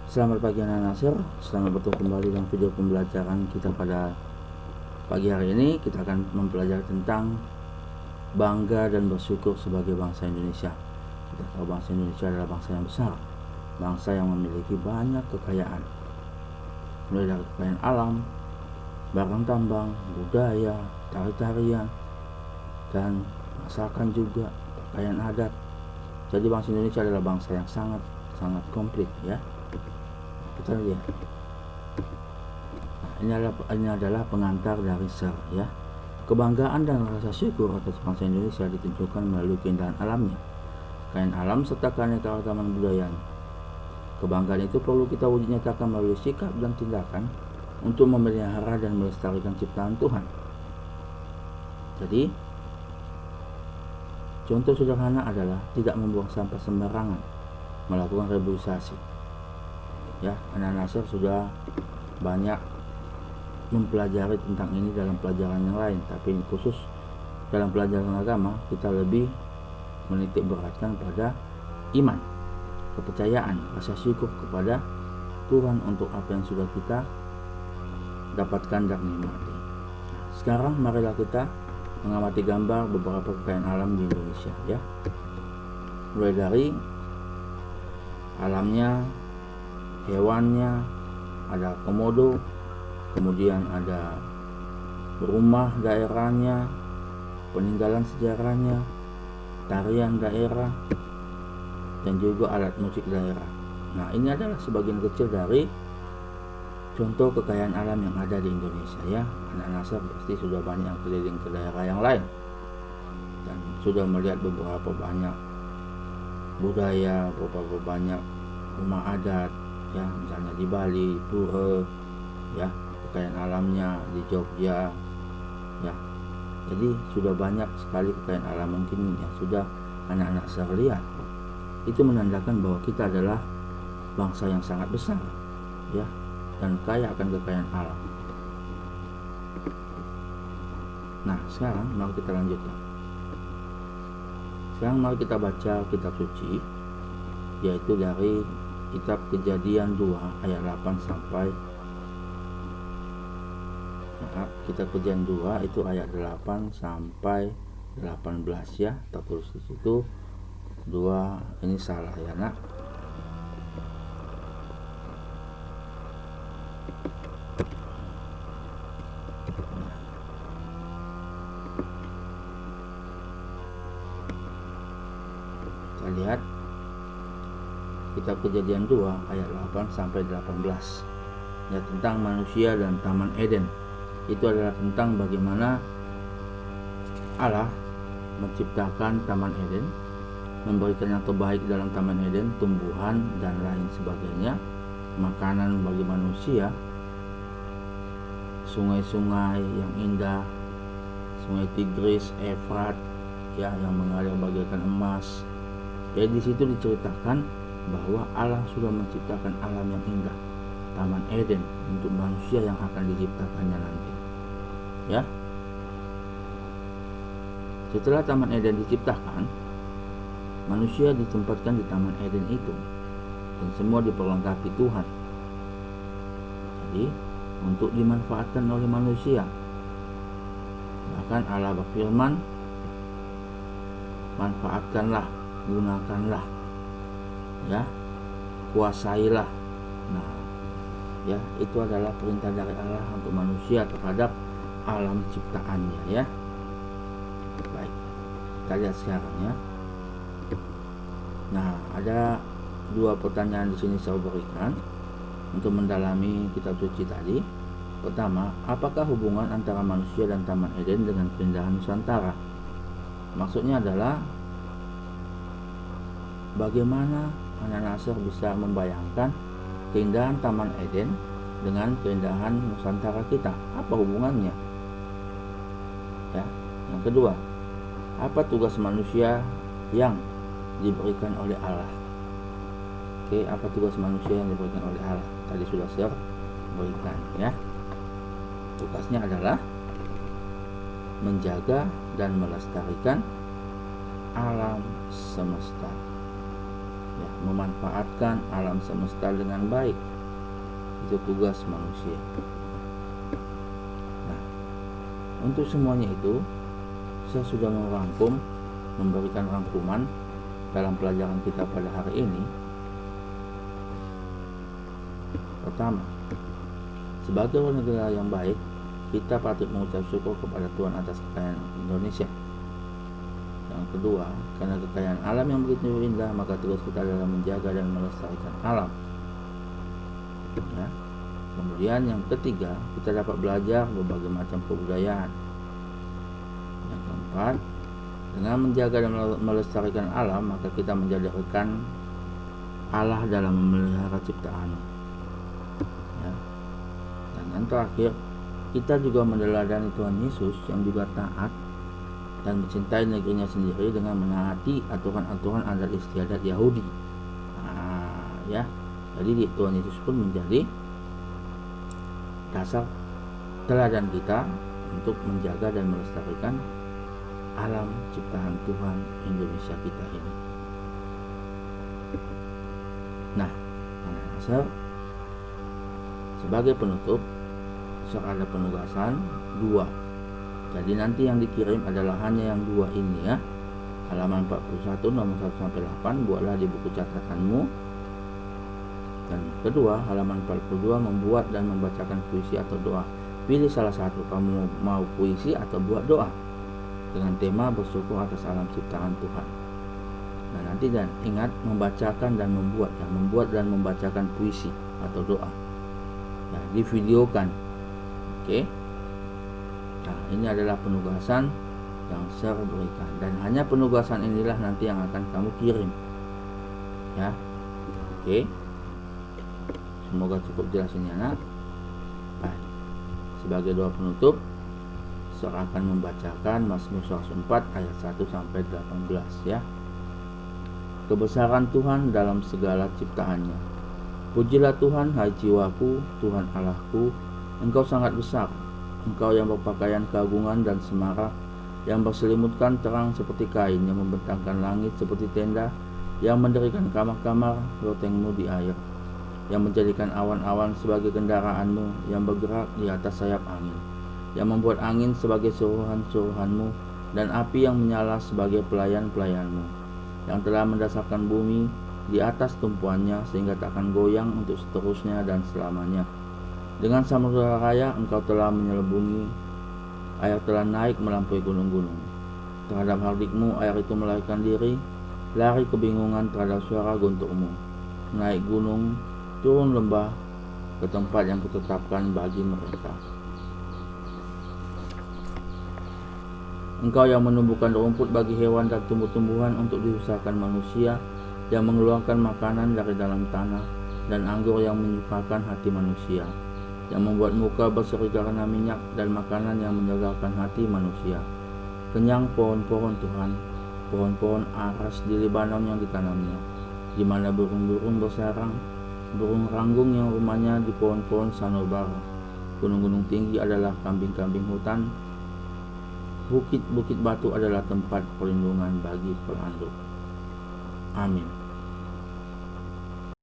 Selamat pagi anak Nasir, selamat bertemu kembali dalam video pembelajaran kita pada pagi hari ini. Kita akan mempelajari tentang bangga dan bersyukur sebagai bangsa Indonesia. Kita tahu bangsa Indonesia adalah bangsa yang besar, bangsa yang memiliki banyak kekayaan, mulai dari kekayaan alam, barang tambang, budaya, tari-tarian, dan masakan juga, pakaian adat. Jadi bangsa Indonesia adalah bangsa yang sangat komplit ya. Kita lihat. Ini adalah pengantar dari Sir ya. Kebanggaan dan rasa syukur atas bangsa Indonesia ditunjukkan melalui keindahan alamnya, kekayaan alam serta keanekaragaman budayanya. Kebanggaan itu perlu kita wujud nyatakan melalui sikap dan tindakan untuk memelihara dan melestarikan ciptaan Tuhan. Jadi, contoh sederhana adalah tidak membuang sampah sembarangan, melakukan reboisasi. Ya, anak Nasir sudah banyak mempelajari tentang ini dalam pelajaran yang lain, tapi khusus dalam pelajaran agama kita lebih menitik beratkan pada iman, kepercayaan, rasa syukur kepada Tuhan untuk apa yang sudah kita dapatkan dan nikmati. Sekarang marilah kita mengamati gambar beberapa kekayaan alam di Indonesia ya. Mulai dari alamnya, hewannya, ada komodo, kemudian ada rumah daerahnya, peninggalan sejarahnya, tarian daerah, dan juga alat musik daerah. Nah, ini adalah sebagian kecil dari contoh kekayaan alam yang ada di Indonesia ya. Anak Nasir pasti sudah banyak keliling ke daerah yang lain dan sudah melihat beberapa banyak budaya, beberapa banyak rumah adat ya, misalnya di Bali, Pura ya, kekayaan alamnya di Jogja ya. Jadi sudah banyak sekali kekayaan alam mungkin yang sudah anak-anak saya lihat. Itu menandakan bahwa kita adalah bangsa yang sangat besar ya, dan kaya akan kekayaan alam. Nah, sekarang mari kita lanjutkan. Sekarang mari kita baca kitab suci, yaitu dari kitab Kejadian 2 ayat 8 sampai kitab Kejadian 2 itu ayat 8 sampai 18 ya. Tertulis di situ 2, ini salah ya nak. Kita lihat kitab Kejadian 2 ayat 8 sampai 18 ya, tentang manusia dan Taman Eden. Itu adalah tentang bagaimana Allah menciptakan Taman Eden, memberikan yang terbaik dalam Taman Eden, tumbuhan dan lain sebagainya, makanan bagi manusia, sungai-sungai yang indah, sungai Tigris, Efrat ya, yang mengalir bagaikan emas. Jadi di situ diceritakan bahwa Allah sudah menciptakan alam yang indah, Taman Eden, untuk manusia yang akan diciptakannya nanti ya. Setelah Taman Eden diciptakan, manusia ditempatkan di Taman Eden itu dan semua diperlengkapi Tuhan. Jadi untuk dimanfaatkan oleh manusia. Bahkan Allah berfirman, manfaatkanlah, gunakanlah ya, kuasailah. Nah ya, itu adalah perintah dari Allah untuk manusia terhadap alam ciptaannya ya. Baik, kita lihat sekarang ya. Nah, ada 2 pertanyaan di sini saya berikan untuk mendalami kitab suci tadi. Pertama, apakah hubungan antara manusia dan Taman Eden dengan keindahan Nusantara? Maksudnya adalah bagaimana anak Nasir bisa membayangkan keindahan Taman Eden dengan keindahan Nusantara kita? Apa hubungannya? Ya. Yang kedua, apa tugas manusia yang diberikan oleh Allah? Oke, apa tugas manusia yang diberikan oleh Allah? Tadi sudah saya berikan ya. Tugasnya adalah menjaga dan melestarikan alam semesta ya, memanfaatkan alam semesta dengan baik. Itu tugas manusia. Nah, untuk semuanya itu saya sudah memberikan rangkuman dalam pelajaran kita pada hari ini. Pertama, sebagai warga negara yang baik, kita patut mengucap syukur kepada Tuhan atas kekayaan Indonesia. Yang kedua, karena kekayaan alam yang begitu indah, maka tugas kita adalah menjaga dan melestarikan alam. Ya. Kemudian yang ketiga, kita dapat belajar berbagai macam kebudayaan. Yang keempat, dengan menjaga dan melestarikan alam, maka kita menjadi rekan Allah dalam memelihara ciptaan. Ya. Dan yang terakhir, kita juga meneladani Tuhan Yesus yang juga taat dan mencintai negerinya sendiri dengan menaati aturan-aturan adat istiadat Yahudi. Ya, jadi Tuhan Yesus pun menjadi dasar teladan kita untuk menjaga dan melestarikan alam ciptaan Tuhan Indonesia kita ini. Nah, sebagai penutup, ada penugasan 2. Jadi nanti yang dikirim adalah hanya yang 2 ini ya. Halaman 41 nomor 1-8 buatlah di buku catatanmu. Dan kedua, halaman 42 membuat dan membacakan puisi atau doa. Pilih salah satu, kamu mau puisi atau buat doa dengan tema bersyukur atas alam ciptaan Tuhan. Nah, nanti dan ingat membacakan dan membuat ya, membuat dan membacakan puisi atau doa. Nah, divideokan. Oke. Nah, ini adalah penugasan yang saya berikan dan hanya penugasan inilah nanti yang akan kamu kirim. Ya. Oke. Semoga cukup jelas ini anak. Baik. Sebagai doa penutup, saya akan membacakan Mazmur 104 ayat 1-18 ya. Kebesaran Tuhan dalam segala ciptaannya. Pujilah Tuhan, hai jiwaku, Tuhan Allahku, Engkau sangat besar. Engkau yang berpakaian keagungan dan semarak, yang berselimutkan terang seperti kain, yang membentangkan langit seperti tenda, yang mendirikan kamar-kamar lotengmu di air, yang menjadikan awan-awan sebagai kendaraanmu, yang bergerak di atas sayap angin, yang membuat angin sebagai suruhan-suruhanmu, dan api yang menyala sebagai pelayan-pelayanmu, yang telah mendasarkan bumi di atas tumpuannya sehingga tak akan goyang untuk seterusnya dan selamanya. Dengan samudera raya Engkau telah menyelubungi, air telah naik melampaui gunung-gunung. Terhadap hardikmu air itu melarikan diri, lari kebingungan terhadap suara guntukmu. Naik gunung, turun lembah, ke tempat yang kutetapkan bagi mereka. Engkau yang menumbuhkan rumput bagi hewan dan tumbuh-tumbuhan untuk diusahakan manusia, yang mengeluarkan makanan dari dalam tanah, dan anggur yang menyukakan hati manusia, yang membuat muka berseri karena minyak, dan makanan yang menyegarkan hati manusia. Kenyang pohon-pohon Tuhan, pohon-pohon aras di Libanon yang ditanamnya, di mana burung-burung bersarang, burung ranggung yang rumahnya di pohon-pohon sanobar. Gunung-gunung tinggi adalah kambing-kambing hutan, bukit-bukit batu adalah tempat perlindungan bagi pelanduk. Amin.